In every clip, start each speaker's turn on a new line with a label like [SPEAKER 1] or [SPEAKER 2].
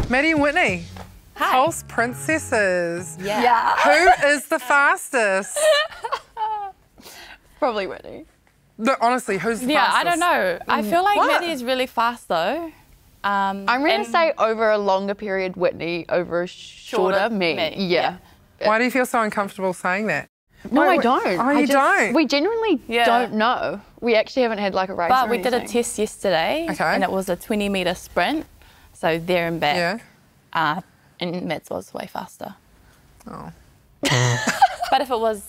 [SPEAKER 1] Maddy and Whitney.
[SPEAKER 2] Hi.
[SPEAKER 1] Pulse princesses.
[SPEAKER 2] Yeah.
[SPEAKER 1] Who is the fastest?
[SPEAKER 3] Probably Whitney.
[SPEAKER 1] No, honestly, who's the
[SPEAKER 2] Yeah,
[SPEAKER 1] fastest?
[SPEAKER 2] I don't know. I feel like
[SPEAKER 1] What?
[SPEAKER 2] Maddy is really fast though.
[SPEAKER 3] I'm going to say over a longer period, Whitney. Over a shorter, me. Yeah.
[SPEAKER 1] Why do you feel so uncomfortable saying that?
[SPEAKER 3] No, I
[SPEAKER 1] Wait,
[SPEAKER 3] don't.
[SPEAKER 1] Oh, you don't?
[SPEAKER 3] We genuinely don't know. We actually haven't had like a race
[SPEAKER 2] But
[SPEAKER 3] or
[SPEAKER 2] we did a
[SPEAKER 3] anything.
[SPEAKER 2] test yesterday,
[SPEAKER 1] Okay.
[SPEAKER 2] and it was a 20-metre sprint, so there and back.
[SPEAKER 1] Yeah.
[SPEAKER 2] And Matt's was way faster.
[SPEAKER 1] Oh.
[SPEAKER 2] But if it was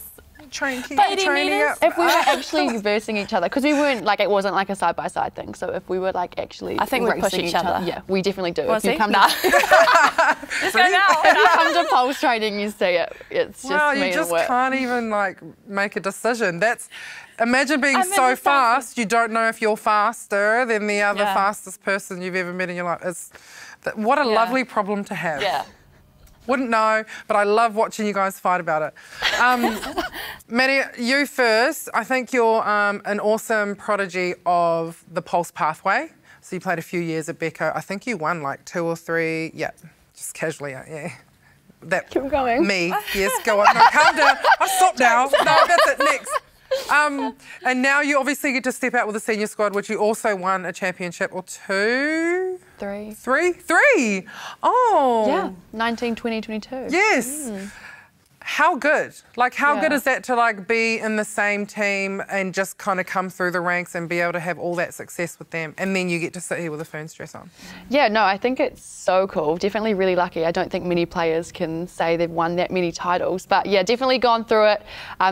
[SPEAKER 1] Keep
[SPEAKER 2] 80
[SPEAKER 1] training
[SPEAKER 2] metres?
[SPEAKER 1] up.
[SPEAKER 3] If we were actually versing each other, because we weren't like, it wasn't like a side-by-side thing. So if we were like actually
[SPEAKER 2] I think we push
[SPEAKER 3] racing
[SPEAKER 2] each other.
[SPEAKER 3] Yeah, we definitely do.
[SPEAKER 2] Wanna
[SPEAKER 3] If you
[SPEAKER 2] see?
[SPEAKER 3] come
[SPEAKER 2] Nah.
[SPEAKER 3] to,
[SPEAKER 2] Let's go now.
[SPEAKER 3] if you come to pulse training, you see it. It's just
[SPEAKER 1] Wow,
[SPEAKER 3] me
[SPEAKER 1] you
[SPEAKER 3] and
[SPEAKER 1] just
[SPEAKER 3] Whit.
[SPEAKER 1] can't even like make a decision. Imagine being
[SPEAKER 2] I mean,
[SPEAKER 1] so
[SPEAKER 2] it's
[SPEAKER 1] fast, you don't know if you're faster than the other
[SPEAKER 2] Yeah.
[SPEAKER 1] fastest person you've ever met in your life. What a lovely problem to have.
[SPEAKER 2] Yeah.
[SPEAKER 1] Wouldn't know, but I love watching you guys fight about it. Maddy, you first. I think you're an awesome prodigy of the Pulse pathway. So you played a few years at Becco. I think you won like 2 or 3. Yeah, just casually, yeah. That,
[SPEAKER 3] Keep going.
[SPEAKER 1] Me, yes, go on. No, calm down. I'll stop now. No, that's it, next. And now you obviously get to step out with the senior squad, which you also won a championship or 2?
[SPEAKER 3] 3.
[SPEAKER 1] 3? Oh.
[SPEAKER 3] Yeah, 19, 20, 22.
[SPEAKER 1] Yes. How good? Like, how good
[SPEAKER 3] Yeah.
[SPEAKER 1] is that to like be in the same team and just kind of come through the ranks and be able to have all that success with them, and then you get to sit here with a Ferns dress on?
[SPEAKER 3] Yeah, no, I think it's so cool. Definitely really lucky. I don't think many players can say they've won that many titles. But yeah, definitely gone through it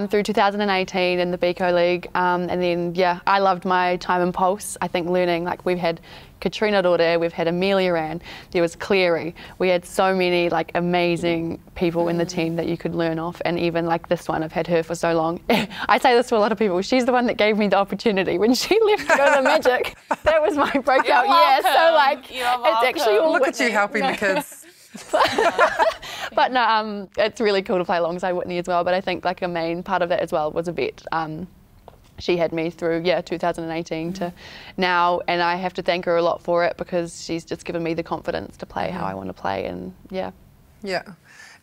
[SPEAKER 3] through 2018 in the Becco League. And then, yeah, I loved my time in Pulse. I think learning, like we've had Katrina Rore, we've had Amelia Ran, there was Cleary. We had so many like amazing people in the team that you could learn off, and even like this one, I've had her for so long. I say this to a lot of people, she's the one that gave me the opportunity. When she left to go to the Magic, that was my breakout year. So like, it's actually all
[SPEAKER 1] Look at you
[SPEAKER 3] Whitney.
[SPEAKER 1] helping the kids.
[SPEAKER 3] But no, it's really cool to play alongside Whitney as well. But I think like a main part of that as well was a vet. She had me through 2018 to now, and I have to thank her a lot for it, because she's just given me the confidence to play how I want to play. And yeah.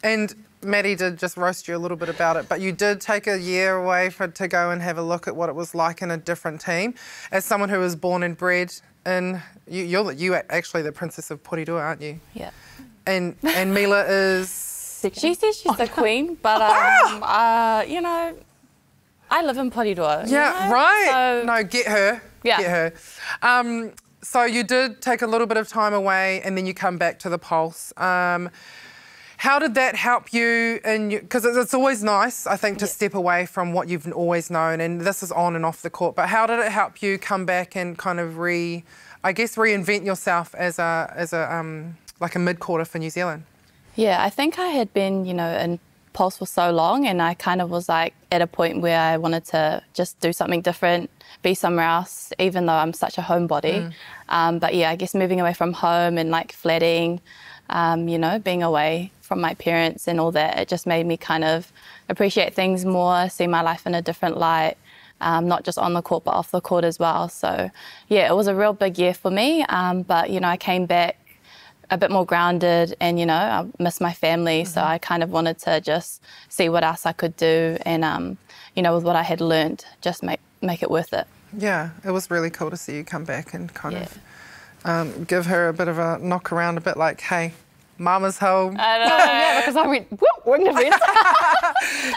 [SPEAKER 1] And Maddy did just roast you a little bit about it, but you did take a year away to go and have a look at what it was like in a different team. As someone who was born and bred in, you're actually the Princess of Porirua, aren't you?
[SPEAKER 2] Yeah.
[SPEAKER 1] And Mila is...
[SPEAKER 2] She says she's the queen, but you know, I live in Porirua.
[SPEAKER 1] Yeah,
[SPEAKER 2] you know?
[SPEAKER 1] right.
[SPEAKER 2] So,
[SPEAKER 1] No, get her.
[SPEAKER 2] Yeah.
[SPEAKER 1] Get her. So you did take a little bit of time away, and then you come back to the Pulse. How did that help you? Because it's always nice, I think, to step away from what you've always known, and this is on and off the court. But how did it help you come back and kind of reinvent yourself as like a mid-quarter for New Zealand?
[SPEAKER 2] Yeah, I think I had been, you know, in Pulse for so long, and I kind of was like at a point where I wanted to just do something different, be somewhere else, even though I'm such a homebody. But yeah, I guess moving away from home and like flatting, you know, being away from my parents and all that, it just made me kind of appreciate things more, see my life in a different light, not just on the court but off the court as well. So yeah, it was a real big year for me, but you know, I came back a bit more grounded, and you know, I miss my family, so I kind of wanted to just see what else I could do, and you know, with what I had learned, just make it worth it.
[SPEAKER 1] Yeah, it was really cool to see you come back and kind of give her a bit of a knock around, a bit like, hey, Mama's home.
[SPEAKER 2] I know.
[SPEAKER 3] Yeah, because I went, whoop, wing defence.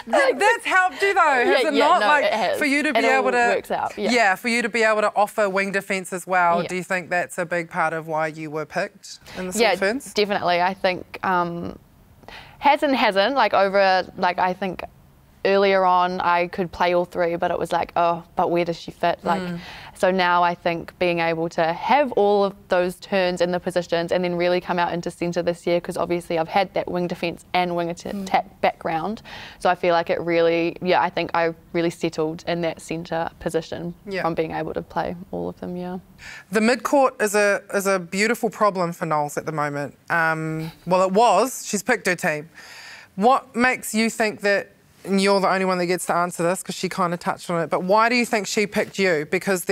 [SPEAKER 1] That's helped you though, has it not?
[SPEAKER 3] No,
[SPEAKER 1] like
[SPEAKER 3] it has.
[SPEAKER 1] for you to
[SPEAKER 3] It
[SPEAKER 1] be
[SPEAKER 3] all
[SPEAKER 1] able to
[SPEAKER 3] works out, yeah.
[SPEAKER 1] for you to be able to offer wing defence as well.
[SPEAKER 3] Yeah.
[SPEAKER 1] Do you think that's a big part of why you were picked in the Silver Ferns?
[SPEAKER 3] Definitely. I think hasn't like over like I think earlier on I could play all three, but it was like, oh, but where does she fit? Like, so now I think being able to have all of those turns in the positions and then really come out into centre this year, because obviously I've had that wing defence and wing attack background, so I feel like it really, I think I really settled in that centre position from being able to play all of them.
[SPEAKER 1] The mid-court is a beautiful problem for Knowles at the moment. Well, it was. She's picked her team. What makes you think that and you're the only one that gets to answer this because she kind of touched on it, but why do you think she picked you? Because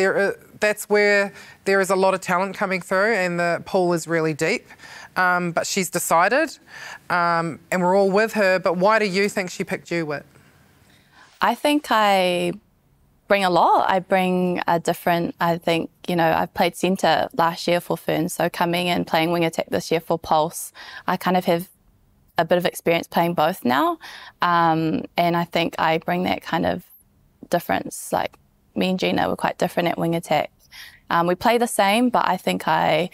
[SPEAKER 1] that's where there is a lot of talent coming through and the pool is really deep. But she's decided, and we're all with her, but why do you think she picked you, Whit?
[SPEAKER 2] I think I bring a lot. I bring a different, I think, you know, I played centre last year for Fern, so coming and playing wing attack this year for Pulse, I kind of have a bit of experience playing both now. And I think I bring that kind of difference. Like, me and Gina were quite different at wing attack. We play the same, but I think I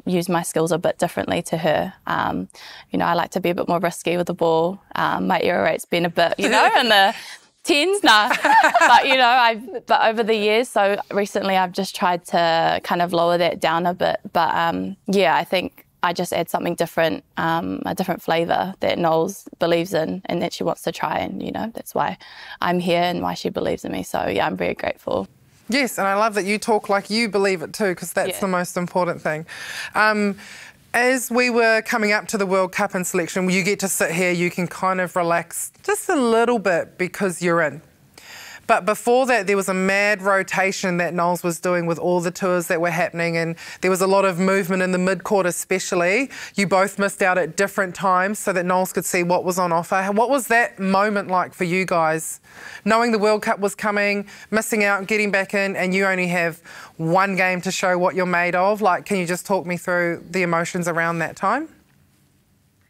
[SPEAKER 2] use my skills a bit differently to her. You know, I like to be a bit more risky with the ball. My error rate's been a bit, you know, in the tens, nah. But, you know, but over the years, so recently I've just tried to kind of lower that down a bit. But yeah, I think I just add something different, a different flavour that Knowles believes in and that she wants to try, and, you know, that's why I'm here and why she believes in me. So yeah, I'm very grateful.
[SPEAKER 1] Yes, and I love that you talk like you believe it too, because that's the most important thing. As we were coming up to the World Cup in selection, you get to sit here, you can kind of relax just a little bit because you're in. But before that, there was a mad rotation that Knowles was doing with all the tours that were happening, and there was a lot of movement in the mid-court especially. You both missed out at different times so that Knowles could see what was on offer. What was that moment like for you guys? Knowing the World Cup was coming, missing out, getting back in, and you only have one game to show what you're made of. Like, can you just talk me through the emotions around that time?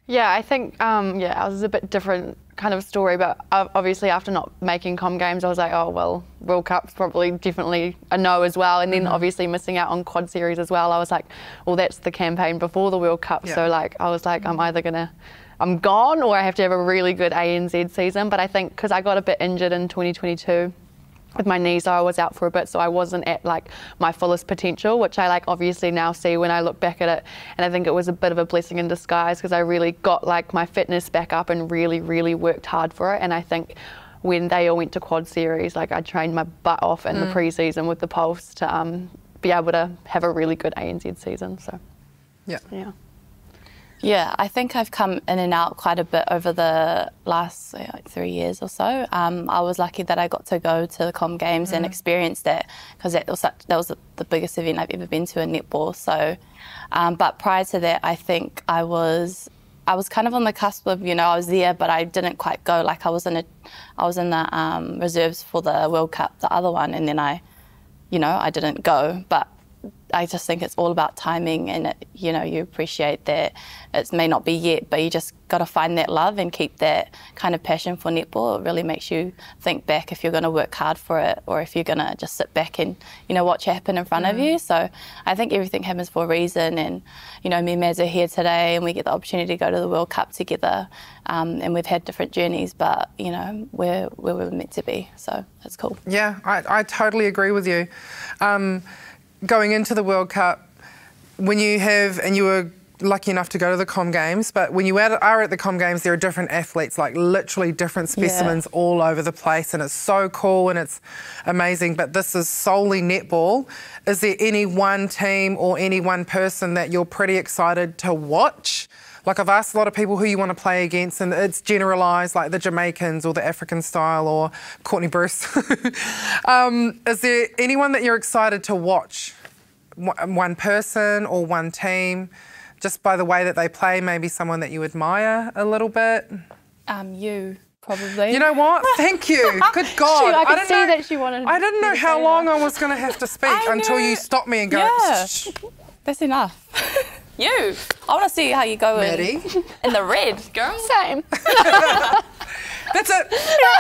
[SPEAKER 3] Yeah, I think, yeah, I was a bit different kind of story, but obviously after not making comm games, I was like, oh, well, World Cup's probably definitely a no as well. And then obviously missing out on quad series as well, I was like, well, that's the campaign before the World Cup. So like, I was like, I'm gone, or I have to have a really good ANZ season. But I think because I got a bit injured in 2022 with my knee, so I was out for a bit, so I wasn't at like my fullest potential, which I like obviously now see when I look back at it. And I think it was a bit of a blessing in disguise because I really got like my fitness back up and really, really worked hard for it. And I think when they all went to quad series, like I trained my butt off in the pre-season with the Pulse to be able to have a really good ANZ season. So
[SPEAKER 2] yeah, I think I've come in and out quite a bit over the last like 3 years or so. I was lucky that I got to go to the comm games and experience that, because that was the biggest event I've ever been to in netball. So, but prior to that, I think I was kind of on the cusp of, you know, I was there, but I didn't quite go. Like I was in the reserves for the World Cup, the other one, and then I didn't go, but I just think it's all about timing, and you know, you appreciate that it may not be yet, but you just got to find that love and keep that kind of passion for netball. It really makes you think back if you're going to work hard for it, or if you're going to just sit back and, you know, watch it happen in front of you. So I think everything happens for a reason, and you know, me and Mads are here today, and we get the opportunity to go to the World Cup together, and we've had different journeys, but you know, where we were meant to be. So it's cool. Yeah,
[SPEAKER 1] I totally agree with you. Going into the World Cup, when you were lucky enough to go to the comm games, but when you are at the comm games, there are different athletes, like literally different specimens all over the place, and it's so cool and it's amazing, but this is solely netball. Is there any one team or any one person that you're pretty excited to watch? Like, I've asked a lot of people who you want to play against, and it's generalised, like the Jamaicans or the African style or Courtney Bruce. Is there anyone that you're excited to watch? One person or one team, just by the way that they play, maybe someone that you admire a little bit?
[SPEAKER 2] You, probably.
[SPEAKER 1] You know what? Thank you. Good God.
[SPEAKER 3] I could see that she wanted
[SPEAKER 1] I didn't know how long I was going to have to speak until you stopped me and go,
[SPEAKER 2] shh. That's enough. I want to see how you go
[SPEAKER 1] Maddy.
[SPEAKER 2] in the red, girl.
[SPEAKER 3] Same.
[SPEAKER 1] That's it.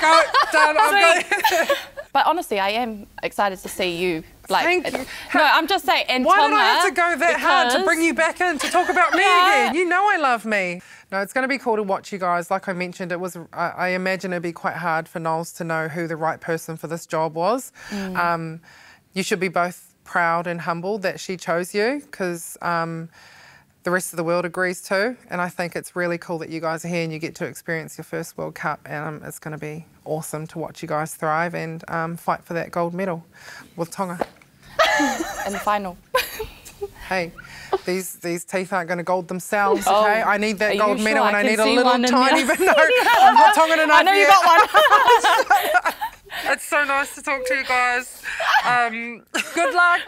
[SPEAKER 1] Go, done. I'm going.
[SPEAKER 2] But honestly, I am excited to see you. Like,
[SPEAKER 1] thank you.
[SPEAKER 2] No, I'm just saying. And
[SPEAKER 1] why
[SPEAKER 2] Tonga,
[SPEAKER 1] did I have to go that hard to bring you back in to talk about me again? You know I love me. No, it's going to be cool to watch you guys. Like I mentioned, it was. I imagine it'd be quite hard for Knowles to know who the right person for this job was. You should be both proud and humbled that she chose you, because the rest of the world agrees too, and I think it's really cool that you guys are here and you get to experience your first World Cup, and it's going to be awesome to watch you guys thrive and fight for that gold medal with Tonga.
[SPEAKER 2] In the final.
[SPEAKER 1] Hey, these teeth aren't going to gold themselves, okay? I need that gold medal and I need a little tiny bit. No, I'm not tonguing enough.
[SPEAKER 2] I know you got one.
[SPEAKER 1] It's so nice to talk to you guys. Good luck.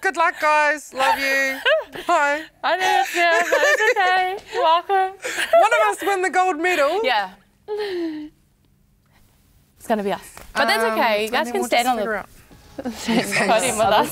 [SPEAKER 1] Good luck, guys. Love you. Bye.
[SPEAKER 2] I know it's here, but it's okay. You're welcome.
[SPEAKER 1] One of us win the gold medal.
[SPEAKER 2] Yeah. It's going to be us. But that's okay. You guys can stand on the podium with us.